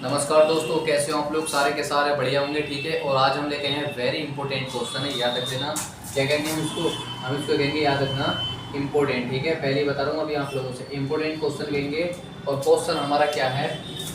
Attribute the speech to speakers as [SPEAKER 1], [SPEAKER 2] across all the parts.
[SPEAKER 1] नमस्कार दोस्तों, कैसे हो आप लोग? सारे के सारे बढ़िया होंगे, ठीक है। और आज हम लेके हैं वेरी इंपॉर्टेंट क्वेश्चन है, याद रख देना। क्या कहेंगे हम इसको कहेंगे, याद रखना, इंपॉर्टेंट, ठीक है। पहले ही बता रहा हूँ अभी आप लोगों से, इंपॉर्टेंट क्वेश्चन कहेंगे। और क्वेश्चन हमारा क्या है,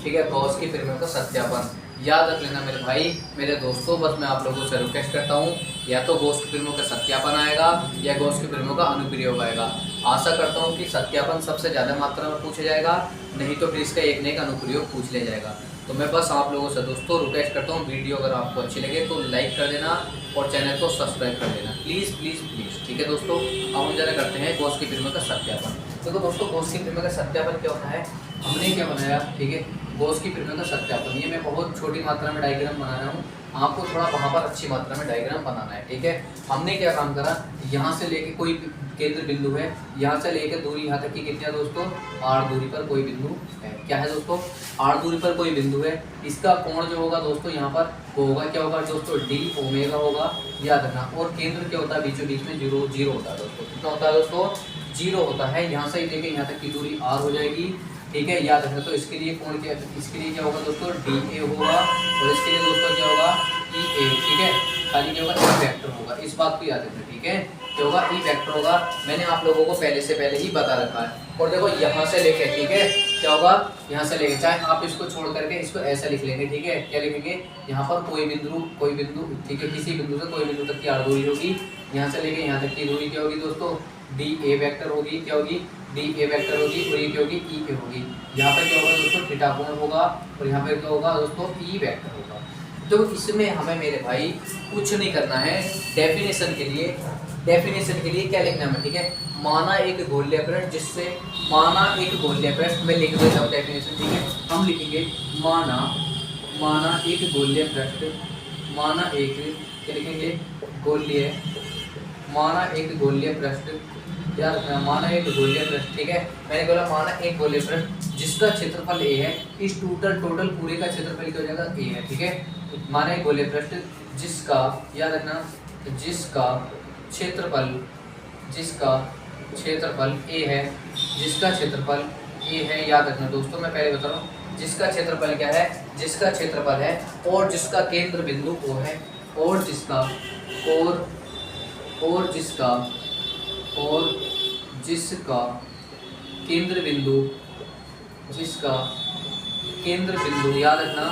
[SPEAKER 1] ठीक है, गॉस की प्रमेय का सत्यापन। याद रख लेना मेरे भाई, मेरे दोस्तों, बस मैं आप लोगों से रिक्वेस्ट करता हूँ, या तो गॉस की प्रमेय का सत्यापन आएगा या गॉस की प्रमेय का अनुप्रयोग आएगा। आशा करता हूँ कि सत्यापन सबसे ज़्यादा मात्रा में पूछा जाएगा, नहीं तो फिर इसका एक न एक अनुप्रयोग पूछ लिया जाएगा। तो मैं बस आप लोगों से दोस्तों रिक्वेस्ट करता हूँ, वीडियो अगर आपको अच्छी लगे तो लाइक कर देना और चैनल को सब्सक्राइब कर देना, प्लीज़ प्लीज़ प्लीज़, ठीक है दोस्तों। अब हम जरा करते हैं गॉस की प्रमेय का सत्यापन। तो दोस्तों, गॉस की प्रमेय का सत्यापन क्या होता है, हमने क्या बनाया, ठीक है, गॉस की प्रमेय का सत्यापन। ये मैं बहुत छोटी मात्रा में डायग्राम बना रहा हूँ, आपको थोड़ा वहाँ पर अच्छी मात्रा में डायग्राम बनाना है, ठीक है। हमने क्या काम करा, यहाँ से लेके कोई केंद्र बिंदु है, यहाँ से लेकर दूरी यहाँ तक की कितनी है दोस्तों, r दूरी पर कोई बिंदु है। क्या है दोस्तों, r दूरी पर कोई बिंदु है। इसका कोण जो होगा दोस्तों यहाँ पर वो होगा, क्या होगा दोस्तों, d ओमेगा होगा, याद रखना। और केंद्र क्या होता है, बीचों बीच में जीरो जीरो होता है दोस्तों। कितना होता है दोस्तों, जीरो होता है। यहाँ से लेके यहाँ तक की दूरी r हो जाएगी, ठीक है, याद रखना। तो इसके लिए कोण क्या, इसके लिए क्या होगा दोस्तों, DA होगा, और इसके लिए दोस्तों क्या होगा, EA, ठीक है। खाली क्या होगा, E वेक्टर होगा, इस बात को याद रखना, ठीक है। क्या होगा, E वेक्टर होगा, मैंने आप लोगों को पहले से पहले ही बता रखा है। और देखो यहाँ से लेके, ठीक है, क्या होगा, यहाँ से लेके, चाहे आप इसको छोड़ करके इसको ऐसा लिख लेंगे, ठीक है। क्या लिखेंगे, यहाँ पर कोई बिंदु, ठीक है, किसी बिंदु से कोई बिंदु तक की r दूरी होगी। यहाँ से लेके यहाँ तक की दूरी क्या होगी दोस्तों, DA वेक्टर होगी, क्या होगी, DA वेक्टर होगी, और ये क्या होगी, EA होगी। यहाँ पर क्या होगा दोस्तों, थीटा कोण होगा, और यहाँ पर क्या होगा दोस्तों, E वेक्टर होगा। तो इसमें हमें मेरे भाई कुछ नहीं करना है, डेफिनेशन के लिए क्या लिखना है, ठीक है। माना एक गोलीय पृष्ठ, जिससे माना एक गोलीय पृष्ठ, मैं लिख देता हूँ डेफिनेशन, ठीक है। हम लिखेंगे माना एक गोलीय पृष्ठ, माना एक, क्या लिखेंगे, गोलीय, माना एक गोलीय पृष्ठ, यार माना एक गोलीय पृष्ठ, ठीक है। मैंने बोला माना एक गोलीय पृष्ठ जिसका क्षेत्रफल a है, इस टोटल पूरे का क्षेत्रफल क्या हो जाएगा, a है, ठीक है। माना एक गोलीय पृष्ठ जिसका, याद रखना, जिसका क्षेत्रफल a है, जिसका क्षेत्रफल a है, याद रखना दोस्तों। मैं पहले बता रहा हूँ, जिसका क्षेत्रफल क्या है, जिसका क्षेत्रफल है, और जिसका केंद्र बिंदु O है, और जिसका केंद्र बिंदु, याद रखना,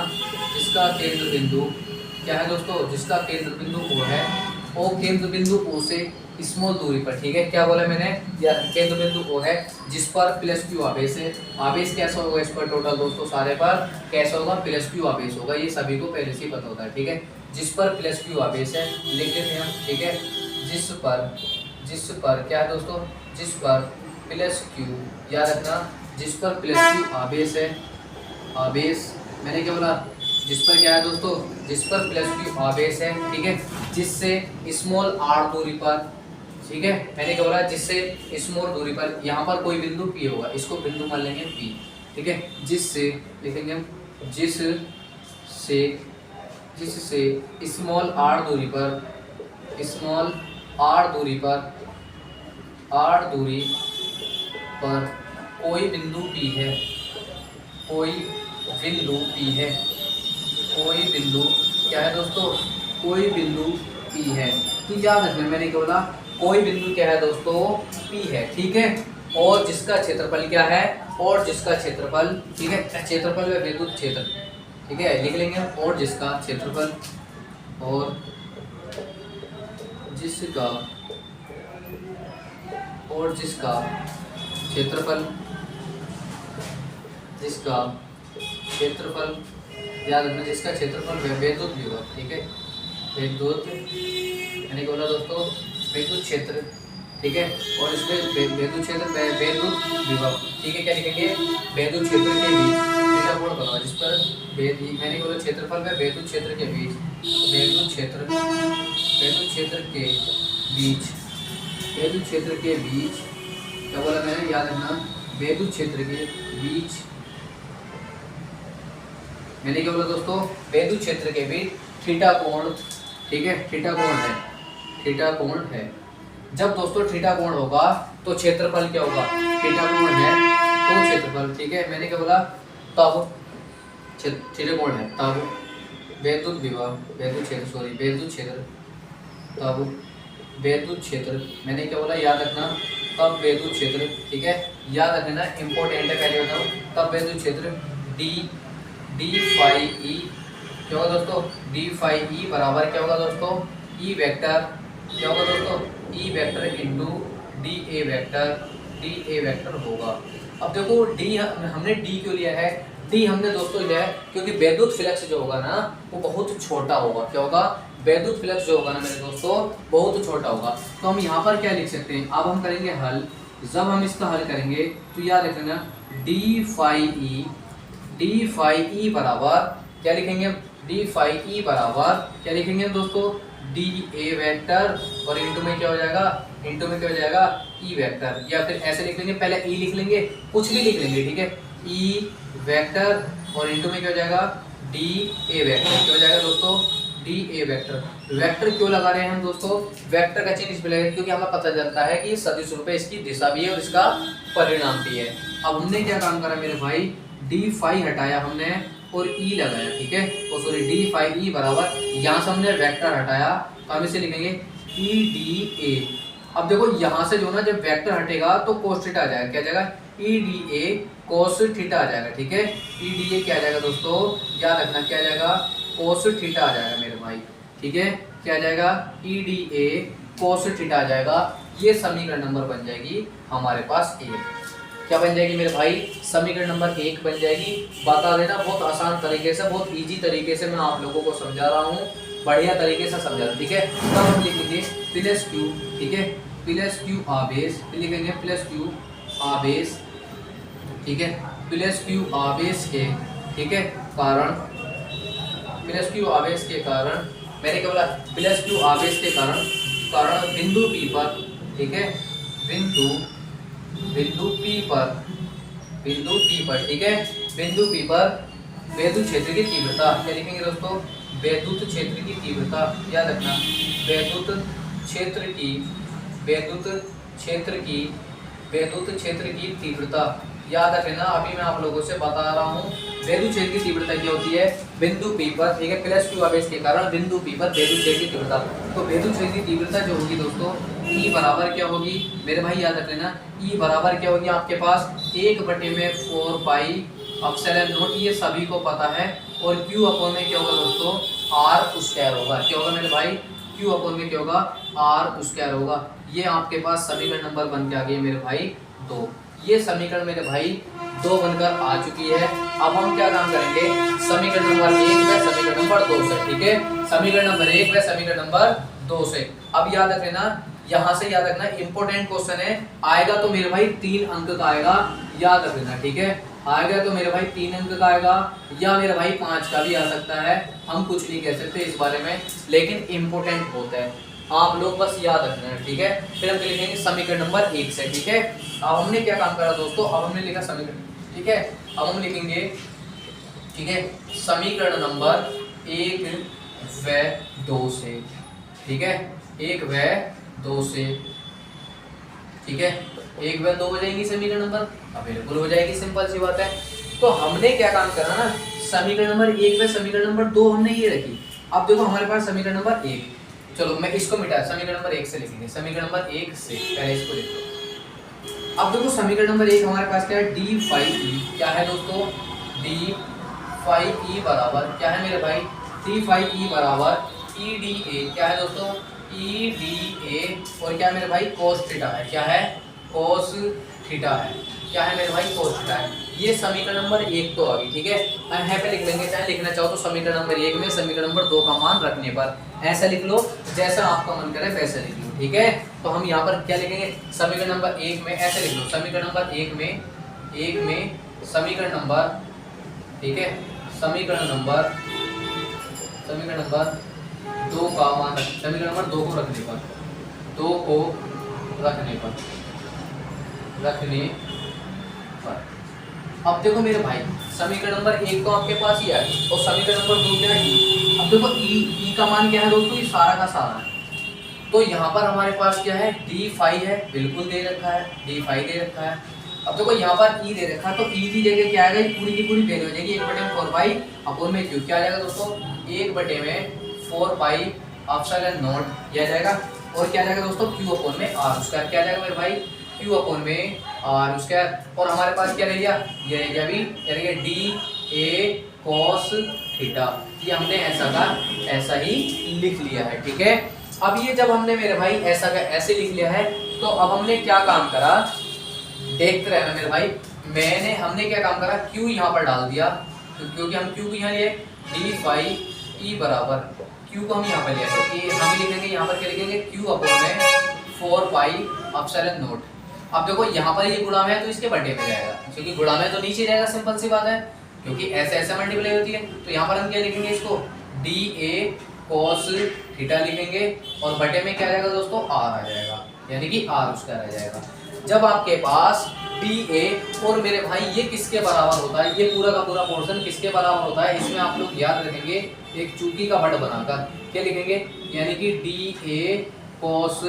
[SPEAKER 1] जिसका केंद्र बिंदु क्या है दोस्तों, जिसका केंद्र बिंदु O है, और केंद्र बिंदु O से स्मॉल दूरी पर, ठीक है। क्या बोला मैंने, यार केंद्र बिंदु O है जिस पर +q आवेश है। आवेश कैसा होगा इस पर, टोटल दोस्तों सारे पर कैसा होगा, +q आवेश होगा, ये सभी को पहले से ही पता होता है, ठीक है। जिस पर +q आवेश है, लिख देते हैं हम, ठीक है। जिस पर क्या है दोस्तों, जिस पर +q, याद रखना, जिस पर +q आवेश है, आवेश, मैंने क्या बोला, जिस पर क्या है दोस्तों, जिस पर +q आवेश है, ठीक है, जिससे स्मॉल r दूरी पर, ठीक है, मैंने क्या बोला, जिससे स्मॉल दूरी पर, यहाँ पर कोई बिंदु P होगा, इसको बिंदु मान लेंगे P, ठीक है। जिससे लिखेंगे हम, जिससे स्मॉल r दूरी पर कोई बिंदु P है, कोई बिंदु क्या है दोस्तों, कोई बिंदु P है। तो याद रखना, मैंने क्या बोला, कोई बिंदु क्या है दोस्तों, P है, ठीक है। और जिसका क्षेत्रफल क्या है, और जिसका क्षेत्रफल, ठीक है, क्षेत्रफल व विद्युत क्षेत्र, ठीक है, लिख लेंगे। और जिसका क्षेत्रफल, याद रखना, जिसका क्षेत्रफल विद्युत विभव, ठीक है, विद्युत, मैंने बोला दोस्तों विद्युत क्षेत्र, ठीक है। और इसमें विद्युत क्षेत्र, विद्युत विभव, ठीक है, क्या लिखेंगे, विद्युत क्षेत्र के बीच, थीटा कोण बनाओ, जिस पर मैंने बोला क्षेत्रफल में विद्युत क्षेत्र के बीच, विद्युत क्षेत्र के बीच, क्या बोला मैंने, याद रखना, विद्युत क्षेत्र के बीच, मैंने क्या बोला दोस्तों, विद्युत क्षेत्र के बीच थीटा कोण, ठीक है, थीटा कोण है। जब दोस्तों थीटा कोण होगा तो क्षेत्रफल क्या होगा, थीटा कोण है तो क्षेत्रफल, ठीक है। मैंने क्या बोला, तब त्रिकोण है, तब वैद्युत विभव, वैद्युत क्षेत्र, सॉरी वैद्युत क्षेत्र, तब वैद्युत क्षेत्र, मैंने क्या बोला याद रखना, तब वैद्युत क्षेत्र, ठीक है याद रखना, इंपॉर्टेंट है, पहले बताओ, तब वैद्युत क्षेत्र डी डी फाई ई क्या होगा दोस्तों, डी फाई ई बराबर क्या होगा दोस्तों, ई वेक्टर, क्या होगा दोस्तों, E vector into D A vector, D A vector होगा। अब देखो डी हमने डी क्यों लिया है, डी हमने दोस्तों लिया है क्योंकि वैद्युत फ्लक्स जो होगा ना वो बहुत छोटा होगा, क्या होगा, वैद्युत फ्लक्स जो होगा ना मेरे दोस्तों बहुत छोटा होगा। तो हम यहाँ पर क्या लिख सकते हैं, अब हम करेंगे हल, जब हम इसका हल करेंगे तो याद रखना डी फाई ई बराबर क्या लिखेंगे, डी फाई ई बराबर क्या लिखेंगे दोस्तों, डी ए वेक्टर और इंटू में क्या हो जाएगा, इंटू में क्या हो जाएगा ई वेक्टर, या फिर ऐसे लिख लेंगे, पहले ई लिख लेंगे, कुछ भी लिख लेंगे, ठीक है, ई वेक्टर और इंटू में क्या हो जाएगा डी ए वेक्टर, क्या हो जाएगा दोस्तों डी ए वेक्टर। वेक्टर क्यों लगा रहे हैं हम दोस्तों, वेक्टर का चिन्ह इस पे लगा क्योंकि हमें पता चलता है कि ये सदिश रूप है, इसकी दिशा भी है और इसका परिणाम भी है। अब हमने क्या काम करा मेरे भाई, डी फाई हटाया हमने और ई लगाया, ठीक है, और सॉरी डी फाई ई बराबर यहाँ से हमने वेक्टर हटाया तो हम इसे लिखेंगे ई डी ए। अब देखो यहाँ से जो ना जब वेक्टर हटेगा तो कोस थीटा आ जाएगा, क्या जाएगा E D A cos theta आ जाएगा, ठीक है, ई डी ए क्या आ जाएगा दोस्तों, याद रखना क्या आ जाएगा कोस थीटा आ जाएगा मेरे भाई, ठीक है, क्या आ जाएगा E D A cos theta आ जाएगा। ये समीकरण नंबर बन जाएगी हमारे पास एक, क्या बन जाएगी मेरे भाई, समीकरण नंबर एक बन जाएगी। बता देना बहुत आसान तरीके से, बहुत इजी तरीके से मैं आप लोगों को समझा रहा हूँ, बढ़िया तरीके से समझा रहा हूँ, ठीक है। तब हम लिखेंगे प्लस क्यू, ठीक है, प्लस क्यू आवेश, लिखेंगे प्लस क्यू आवेश, ठीक है, प्लस क्यू आवेश के, ठीक है, कारण, प्लस क्यू आवेश के कारण, मैंने क्या बोला, प्लस क्यू आवेश के कारण, कारण बिंदु P पर, ठीक है, बिंदु P पर, ठीक है, बिंदु P पर वैद्युत क्षेत्र की तीव्रता, क्या लिखेंगे दोस्तों, वैद्युत क्षेत्र की तीव्रता, याद रखना वैद्युत क्षेत्र की तीव्रता, याद रखना। अभी मैं आप लोगों से बता रहा हूँ वैद्युत क्षेत्र की तीव्रता क्या होती है, बिंदु P पर, ठीक है, प्लस क्यू आवेश के कारण बिंदु P पर वैद्युत क्षेत्र की तीव्रता। तो वैद्युत क्षेत्र की तीव्रता जो होगी दोस्तों E बराबर क्या होगी मेरे भाई, याद रख लेना E बराबर क्या होगी आपके पास 1/4 पाई एप्सिलॉन नॉट, ये सभी को पता है, और Q अपॉन में क्या होगा दोस्तों R स्क्वायर होगा, क्या होगा मेरे भाई, Q अपॉन में क्या होगा R स्क्वायर होगा। ये आपके पास समीकरण नंबर बन के आ गई मेरे भाई 2। ये समीकरण मेरे भाई 2 बनकर आ चुकी है। अब हम क्या काम करेंगे, समीकरण नंबर 1 व समीकरण नंबर 2 से, ठीक है, समीकरण नंबर 1 व समीकरण नंबर 2 से। अब याद रख लेना, यहाँ से याद रखना इंपॉर्टेंट क्वेश्चन है, आएगा तो मेरे भाई 3 अंक का आएगा, याद रख लेना, ठीक है, आएगा तो मेरे भाई 3 अंक का आएगा या मेरे भाई 5 का भी आ सकता है, हम कुछ नहीं कह सकते इस बारे में, लेकिन इंपॉर्टेंट होता है, आप लोग बस याद रखना है, ठीक है। फिर हम लिखेंगे समीकरण नंबर 1 से, ठीक है। अब हमने क्या काम करा दोस्तों, अब हमने लिखा समीकरण, ठीक है, अब हम लिखेंगे, ठीक है, समीकरण नंबर 1 व 2 से, ठीक है, 1 व 2 से, ठीक है, 1 व 2 हो जाएंगी समीकरण नंबर, अवेलेबल हो जाएगी, सिंपल सी बात है। तो हमने क्या काम करा ना, समीकरण नंबर 1 व समीकरण नंबर 2 हमने ये रखी। अब देखो हमारे पास समीकरण नंबर 1, चलो मैं इसको मिटा, समीकरण नंबर 1 से लिखेंगे, समीकरण नंबर 1 से पहले इसको लिख लो। अब देखो समीकरण नंबर 1 हमारे पास क्या है, डी फाई ई, क्या है दोस्तों, डी फाई ई बराबर क्या है मेरे भाई, डी फाई ई बराबर ई डी ए, क्या है दोस्तों ई डी ए, और क्या है मेरे भाई कोस थीटा है, क्या है कोस थीटा है, क्या है मेरे भाई कोस थीटा है। ये समीकरण नंबर 1 तो आ गई, ठीक है, यहाँ पे लिख लेंगे, चाहे लिखना चाहो तो समीकरण नंबर 1 में समीकरण नंबर 2 का मान रखने पर ऐसा लिख लो, जैसा आपका मन करे वैसे लिख लो, ठीक है। तो हम यहाँ पर क्या लिखेंगे, समीकरण नंबर 1 में ऐसे लिख लो, समीकरण नंबर 1 में समीकरण नंबर, ठीक है, समीकरण नंबर 2 का मान, समीकरण नंबर 2 को रखने पर, 2 को रखने पर। अब देखो मेरे भाई समीकरण नंबर 1 तो आपके पास ही है और समीकरण नंबर 2 क्या है, अब देखो ई का मान क्या है दोस्तों, ये सारा का सारा है, तो यहाँ पर हमारे पास क्या है डी फाई है, बिल्कुल दे रखा है, डी फाई दे रखा है, अब देखो यहाँ पर ई दे रखा, तो ई की जगह क्या आएगा, पूरी की पूरी वैल्यू हो जाएगी 1/4 पाई क्या आ जाएगा दोस्तों, 1/4 पाई एप्सिलॉन नॉट ये आ जाएगा। और क्या आ जाएगा दोस्तों, Q/r² क्या आ जाएगा मेरे भाई, Q/r²। और हमारे पास क्या रह गया, ये रह गया अभी, क्या रह गया, DA cos थीटा। ये हमने ऐसा का ऐसा ही लिख लिया है, ठीक है। अब ये जब हमने मेरे भाई ऐसा का ऐसे लिख लिया है, तो अब हमने क्या काम करा, देखते रहना मेरे भाई। हमने क्या काम करा, Q यहाँ पर डाल दिया, तो क्योंकि हम Q को यहाँ लिए डी फाई ई बराबर Q को हम यहाँ पर लिया, तो हम लिखेंगे यहाँ पर क्या लिखेंगे, Q/4 पाई एप्सिलॉन नॉट। अब देखो यहाँ पर ये गुणा में है तो इसके बटे में जाएगा, क्योंकि गुणा में तो नीचे जाएगा, सिंपल सी बात है, क्योंकि ऐसे ऐसे मल्टीप्लाई होती है। तो यहाँ पर हम क्या लिखेंगे, इसको DA cos थीटा लिखेंगे, और बटे में क्या आ जाएगा दोस्तों, R आ जाएगा, यानी कि R² आ जाएगा। जब आपके पास DA और मेरे भाई ये किसके बराबर होता है, ये पूरा का पूरा पोर्शन किसके बराबर होता है, इसमें आप लोग याद रखेंगे एक चूकी का बट बनाकर क्या लिखेंगे, यानी कि DA cos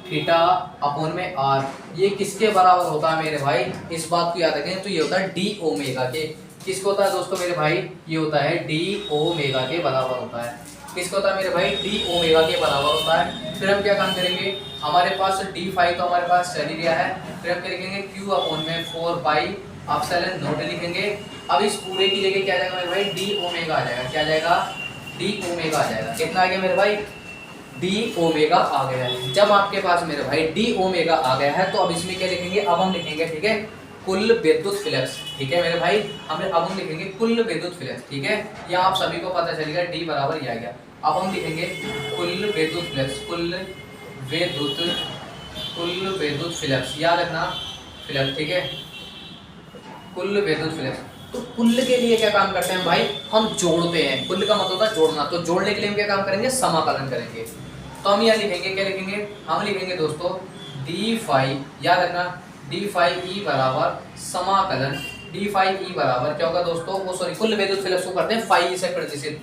[SPEAKER 1] थीटा अपॉन में R, ये किसके बराबर होता है मेरे भाई, इस बात को याद रखें। तो ये होता है D ओमेगा के, किसको होता है दोस्तों मेरे भाई, ये होता है D ओमेगा के बराबर होता है। किसको होता है मेरे भाई, D ओमेगा के बराबर होता है। फिर हम क्या काम करेंगे, हमारे पास D फाई तो हमारे पास चल ही गया है, फिर हम क्या लिखेंगे, Q/4 पाई एप्सिलॉन नॉट लिखेंगे। अब इस पूरे की जगह क्या आ जाएगा मेरे भाई, D ओमेगा आ जाएगा, क्या आ जाएगा, D ओमेगा आ जाएगा। कितना आ गया मेरे भाई, D ओमेगा आ गया है। जब आपके पास मेरे भाई D ओमेगा आ गया है, तो अब इसमें क्या लिखेंगे, अब हम लिखेंगे, ठीक है, कुल विद्युत फ्लक्स, ठीक है मेरे भाई, अब हम लिखेंगे कुल विद्युत फ्लक्स, ठीक है। यह आप सभी को पता चलेगा D बराबर ये आ गया। अब हम लिखेंगे कुल विद्युत फ्लक्स, कुल विद्युत फ्लक्स, याद रखना फ्लक्स, ठीक है, कुल विद्युत फ्लक्स। तो कुल के लिए क्या काम करते हैं भाई, हम जोड़ते हैं, कुल का मतलब होता है जोड़ना, तो जोड़ने के लिए हम क्या काम करेंगे, समाकलन करेंगे। तो हम यहाँ लिखेंगे, क्या लिखेंगे, हम लिखेंगे दोस्तों D फाई, याद रखना D फाई ई बराबर समाकलन, D फाई ई बराबर क्या होगा दोस्तों, वो सॉरी कुल विद्युत फ्लक्स को करते हैं फाई से प्रतिशत,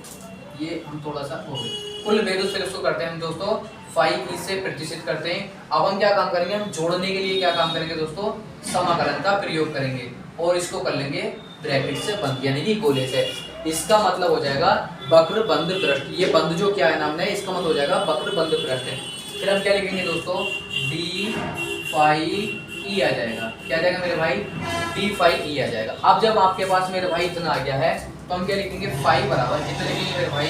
[SPEAKER 1] ये हम थोड़ा सा हो गए, कुल विद्युत फ्लक्स को करते हैं हम दोस्तों फाई ई से प्रतिशत करते हैं। अब हम क्या काम करेंगे, हम जोड़ने के लिए क्या काम करेंगे दोस्तों, समाकलन का प्रयोग करेंगे, और इसको कर लेंगे ब्रैकेट से बंद, यानी कि गोले से। इसका मतलब हो जाएगा वक्र बंद पृष्ठ, ये बंद जो क्या है नाम है, इसका मतलब हो जाएगा वक्र बंद पृष्ठ। फिर हम क्या लिखेंगे दोस्तों, D फाई ई आ जाएगा, क्या आ जाएगा मेरे भाई, D फाई ई आ जाएगा। अब जब आपके पास मेरे भाई इतना आ गया है, तो हम क्या लिखेंगे, फाई बराबर कितना लिखेंगे मेरे भाई,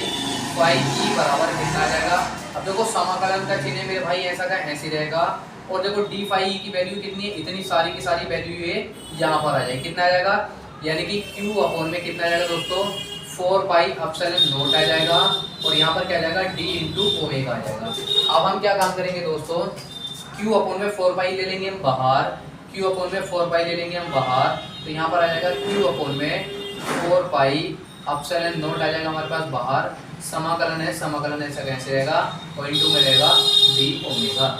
[SPEAKER 1] फाई ई बराबर कितना आ जाएगा। अब देखो समाकलन का चिन्ह मेरे भाई ऐसा का ऐसे रहेगा, और देखो D फाई ई की वैल्यू कितनी है, इतनी सारी की सारी वैल्यू ये यहाँ पर आ जाएगी, कितना आ जाएगा, यानी कि Q/4 में कितना आ जाएगा दोस्तों, 4 पाई एप्सिलॉन नॉट आ जाएगा, और यहाँ पर क्या आ जाएगा, D इंटू ओमेगा आ जाएगा। अब हम क्या काम करेंगे दोस्तों, Q/4 पाई ले लेंगे हम बाहर, Q/4 पाई ले लेंगे हम बाहर, तो यहाँ पर आ जाएगा Q/4 पाई एप्सिलॉन नॉट आ जाएगा हमारे पास बाहर, समाकलन है, समाकलन ऐसा कैसे रहेगा, और इंटू में रहेगा D ओमेगा।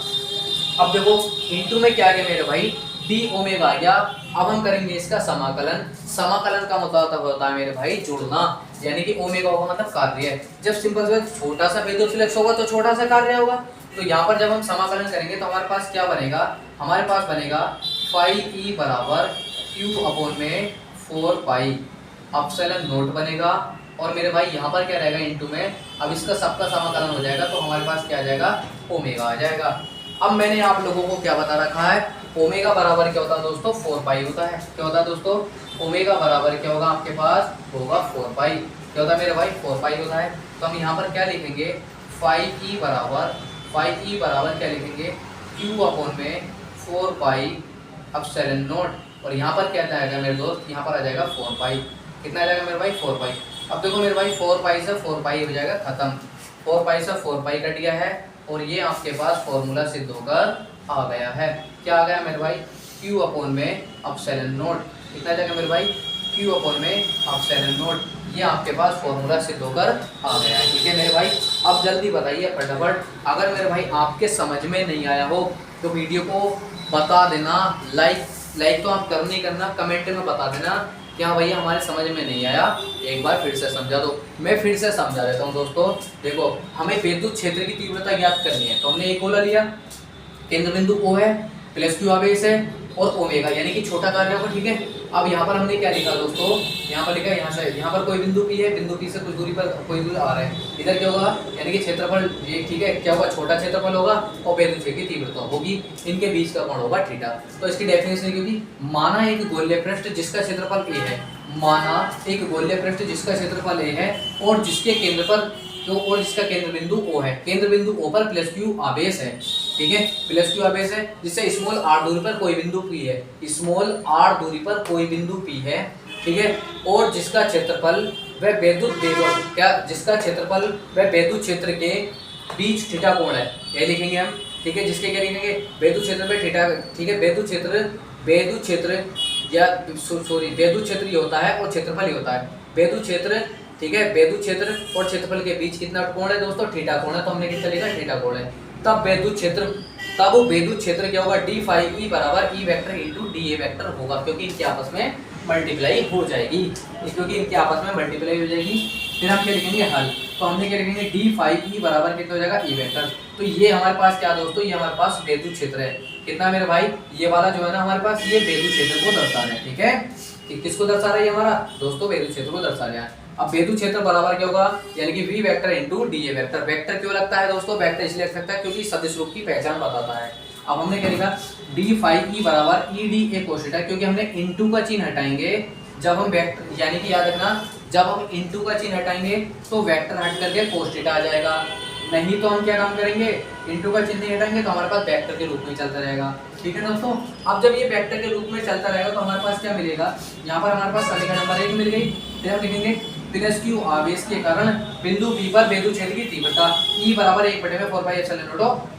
[SPEAKER 1] अब देखो इंटू में क्या आ गया मेरे भाई, D ओमेगा आ गया। अब हम करेंगे इसका समाकलन, समाकलन का मतलब होता है मेरे भाई जोड़ना, यानी कि ओमेगा का मतलब कार्य है। जब सिंपल से छोटा सा विद्युत फ्लक्स होगा तो छोटा सा कार्य होगा, तो यहाँ पर जब हम समाकलन करेंगे तो हमारे पास क्या बनेगा, हमारे पास बनेगा फाई ई बराबर Q/4 पाई एप्सिलॉन नॉट बनेगा, और मेरे भाई यहाँ पर क्या रहेगा इंटू में। अब इसका सबका समाकलन हो जाएगा, तो हमारे पास क्या आ जाएगा, ओमेगा आ जाएगा। अब मैंने आप लोगों को क्या बता रखा है, ओमेगा बराबर क्या होता है दोस्तों, 4 पाई होता है। क्या होता है दोस्तों, ओमेगा बराबर क्या होगा आपके पास, होगा 4 पाई। क्या होता है मेरे भाई, 4 पाई होता है। तो हम यहाँ पर क्या लिखेंगे, फाई ई बराबर क्या लिखेंगे, Q/4 पाई एप्सिलॉन नॉट, और यहाँ पर क्या आएगा मेरे दोस्त, यहाँ पर आ जाएगा 4 पाई। कितना आ जाएगा मेरे भाई, 4 पाई। अब देखो मेरे भाई 4 पाई से 4 पाई हो जाएगा खत्म, 4 पाई से 4 पाई कट गया है, और ये आपके पास फॉर्मूला सिद्ध होकर आ गया है। क्या आ गया मेरे भाई, Q/4 एप्सिलॉन नॉट, कितना आ जाएगा मेरे भाई, Q/4 एप्सिलॉन नॉट, ये आपके पास फॉर्मूला सिद्ध होकर आ गया है। ठीक है मेरे भाई, अब जल्दी बताइए फटाफट, अगर मेरे भाई आपके समझ में नहीं आया हो तो वीडियो को बता देना, लाइक तो आप करना ही करना, कमेंट में बता देना कि हाँ भैया हमारे समझ में नहीं आया, एक बार फिर से समझा दो। मैं फिर से समझा देता हूँ दोस्तों। देखो हमें विद्युत क्षेत्र की तीव्रता ज्ञात करनी है, तो हमने एक गोला लिया, केंद्र बिंदु O है, प्लस Q आवेश है, और ओमेगा, यानी कि छोटा कार्य होगा, ठीक है। अब यहाँ पर हमने क्या लिखा दोस्तों, यहाँ पर लिखा यहाँ से यहाँ पर कोई बिंदु P है, बिंदु P से कुछ दूरी पर कोई बिंदु आ रहा है, इधर क्या होगा, यानी कि क्षेत्रफल ये, ठीक है, क्या होगा, छोटा क्षेत्रफल होगा और बेदू छेद की तीव्रता होगी, इनके बीच का कोण होगा थीटा। तो इसकी डेफिनेशन क्योंकि माना एक गोलीय पृष्ठ जिसका क्षेत्रफल a है, माना एक गोलीय पृष्ठ जिसका क्षेत्रफल a है और जिसके केंद्र पर और जिसका केंद्र बिंदु O है, केंद्र बिंदु O पर प्लस Q आवेश है, ठीक है, प्लस Q आवेश है, जिससे स्मॉल r दूरी पर कोई बिंदु P है, स्मॉल r दूरी पर कोई बिंदु P है, ठीक है, और जिसका क्षेत्रफल वह विद्युत बेलर क्या जिसका क्षेत्रफल वह विद्युत क्षेत्र के बीच थीटा कोण है, ये लिखेंगे हम, ठीक है, जिसके क्या लिखेंगे, विद्युत क्षेत्र पे थीटा, ठीक है, विद्युत क्षेत्र या सॉरी विद्युत क्षेत्र ये होता है और क्षेत्रफल ये होता है, विद्युत क्षेत्र, ठीक है, विद्युत क्षेत्र और क्षेत्रफल के बीच कितना कोण है दोस्तों, थीटा कोण है, तो हमने कितना लिखा, थीटा कोण है। तब विद्युत क्षेत्र क्या होगा, d फाई e बराबर e vector into dA vector होगा, क्योंकि इनके आपस में मल्टीप्लाई हो जाएगी, क्योंकि इनके आपस में मल्टीप्लाई हो जाएगी। फिर हम क्या लिखेंगे, हल, तो हमने क्या लिखेंगे, d फाई e बराबर कितना हो जाएगा, e वेक्टर। तो ये हमारे पास क्या दोस्तों, ये हमारे पास विद्युत क्षेत्र है, कितना मेरे भाई, ये वाला जो है ना हमारे पास, ये विद्युत क्षेत्र को दर्शा रहा है, ठीक है, कि किसको दर्शा रहा है, हमारा दोस्तों विद्युत क्षेत्र को दर्शा रहा है। अब विद्युत क्षेत्र बराबर क्या होगा, यानी कि v vector into dA vector. Vector क्यों लगता है दोस्तों, वेक्टर इसलिए लग सकता है क्योंकि सदिश रूप की पहचान बताता है। अब हमने क्या लिखा, d फाई e बराबर e d a cos theta, क्योंकि हमने इनटू का चिन्ह हटाएंगे जब हम वेक्टर, यानी कि याद रखना, जब हम इनटू का चिन्ह हटाएंगे तो वेक्टर हट करके कोस थीटा आ जाएगा, नहीं तो हम क्या काम करेंगे, इनटू का चिन्ह हटाएंगे तो हमारे पास वेक्टर के रूप में चलता रहेगा, ठीक है दोस्तों। अब जब ये वेक्टर के रूप में चलता रहेगा तो हमारे पास क्या मिलेगा, यहाँ पर हमारे पास समीकरण नंबर 1 मिल गई, फिर हम लिखेंगे प्लस Q आवेश के कारण बिंदु P पर विद्युत क्षेत्र की तीव्रता E बराबर 1/4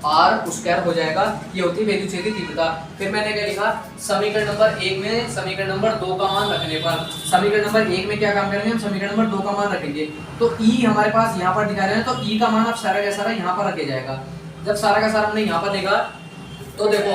[SPEAKER 1] r स्क्वायर हो जाएगा, ये होती है विद्युत क्षेत्र की तीव्रता। फिर मैंने क्या लिखा, समीकरण नंबर 1 में समीकरण नंबर 2 का मान रखने पर, समीकरण नंबर 1 में क्या काम करेंगे हम, समीकरण नंबर 2 का मान रखेंगे, तो E हमारे पास यहाँ पर दिखा रहे हैं, तो E का मान अब सारा का सारा यहाँ पर रखे जाएगा। जब सारा का सारा हमने यहाँ पर देखा तो देखो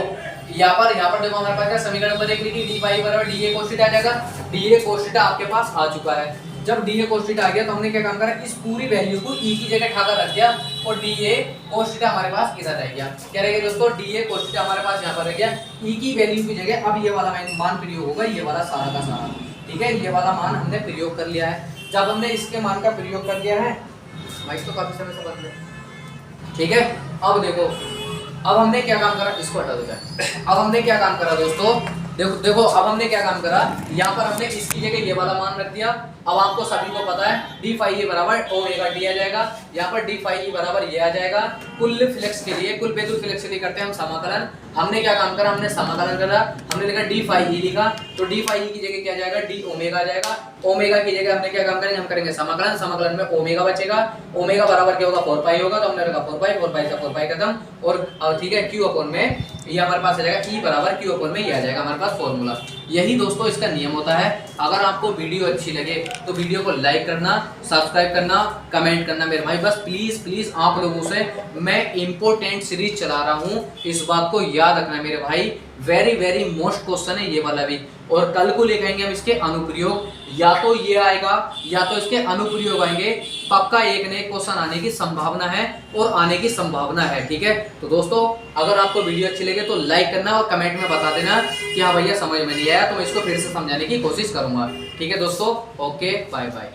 [SPEAKER 1] यहाँ पर देखो हमारे पास क्या, समीकरण नंबर 1 लिखी, d फाई बराबर dA कोस थीटा आ जाएगा, dA कोस थीटा आपके पास आ चुका है। जब dA कोस थीटा आ गया तो हमने क्या काम करा, इस पूरी वैल्यू को E की जगह ठाकर रख दिया और dA कोस थीटा हमारे पास इधर रह गया। क्या रहेगा दोस्तों, dA कोस थीटा हमारे पास यहाँ पर रह गया, E की वैल्यू की जगह अब ये वाला मान प्रयोग होगा, ये वाला सारा का सारा, ठीक है, ये वाला मान हमने प्रयोग कर लिया है। जब हमने इसके मान का प्रयोग कर दिया है भाई, तो काफी समय से बदले, ठीक है। अब देखो, अब हमने क्या काम करा, इसको हटा दो जाए। अब हमने क्या काम करा दोस्तों, देखो अब हमने क्या काम करा, यहाँ पर हमने इसकी जगह ये वाला मान रख दिया। अब आपको सभी को पता है d फाई e बराबर ओमेगा डी आ जाएगा, यहाँ पर d फाई e बराबर ये आ जाएगा। कुल फ्लेक्स के लिए, कुल विद्युत फ्लेक्स के लिए करते हैं हम समाकलन। हमने क्या काम करा, हमने समाकलन करा, हमने लिखा d फाई e लिखा, तो d फाई e की जगह क्या जाएगा, d ओमेगा आ जाएगा। ओमेगा की जगह हमने क्या काम करेंगे, हम करेंगे समाकलन, समाकलन में ओमेगा बचेगा, ओमेगा बराबर क्या होगा, 4 पाई होगा, तो हमने रखा 4 पाई से 4 पाई खत्म, और ठीक है, q अपॉन में ये हमारे पास आ जाएगा, e बराबर q अपॉन में ये आ जाएगा हमारे पास फॉर्मूला। यही दोस्तों इसका नियम होता है। अगर आपको वीडियो अच्छी लगे तो वीडियो को लाइक करना, सब्सक्राइब करना, कमेंट करना मेरे भाई, बस प्लीज आप लोगों से मैं इंपॉर्टेंट सीरीज चला रहा हूँ, इस बात को याद रखना मेरे भाई। वेरी मोस्ट क्वेश्चन है ये वाला भी, और कल को लेकर आएंगे हम इसके अनुप्रयोग, या तो ये आएगा या तो इसके अनुप्रयोग आएंगे, पक्का एक नए क्वेश्चन आने की संभावना है और आने की संभावना है, ठीक है। तो दोस्तों अगर आपको वीडियो अच्छी लगे तो लाइक करना और कमेंट में बता देना कि हाँ भैया समझ में नहीं आया, तो मैं इसको फिर से समझाने की कोशिश करूंगा, ठीक है दोस्तों। Okay, bye bye.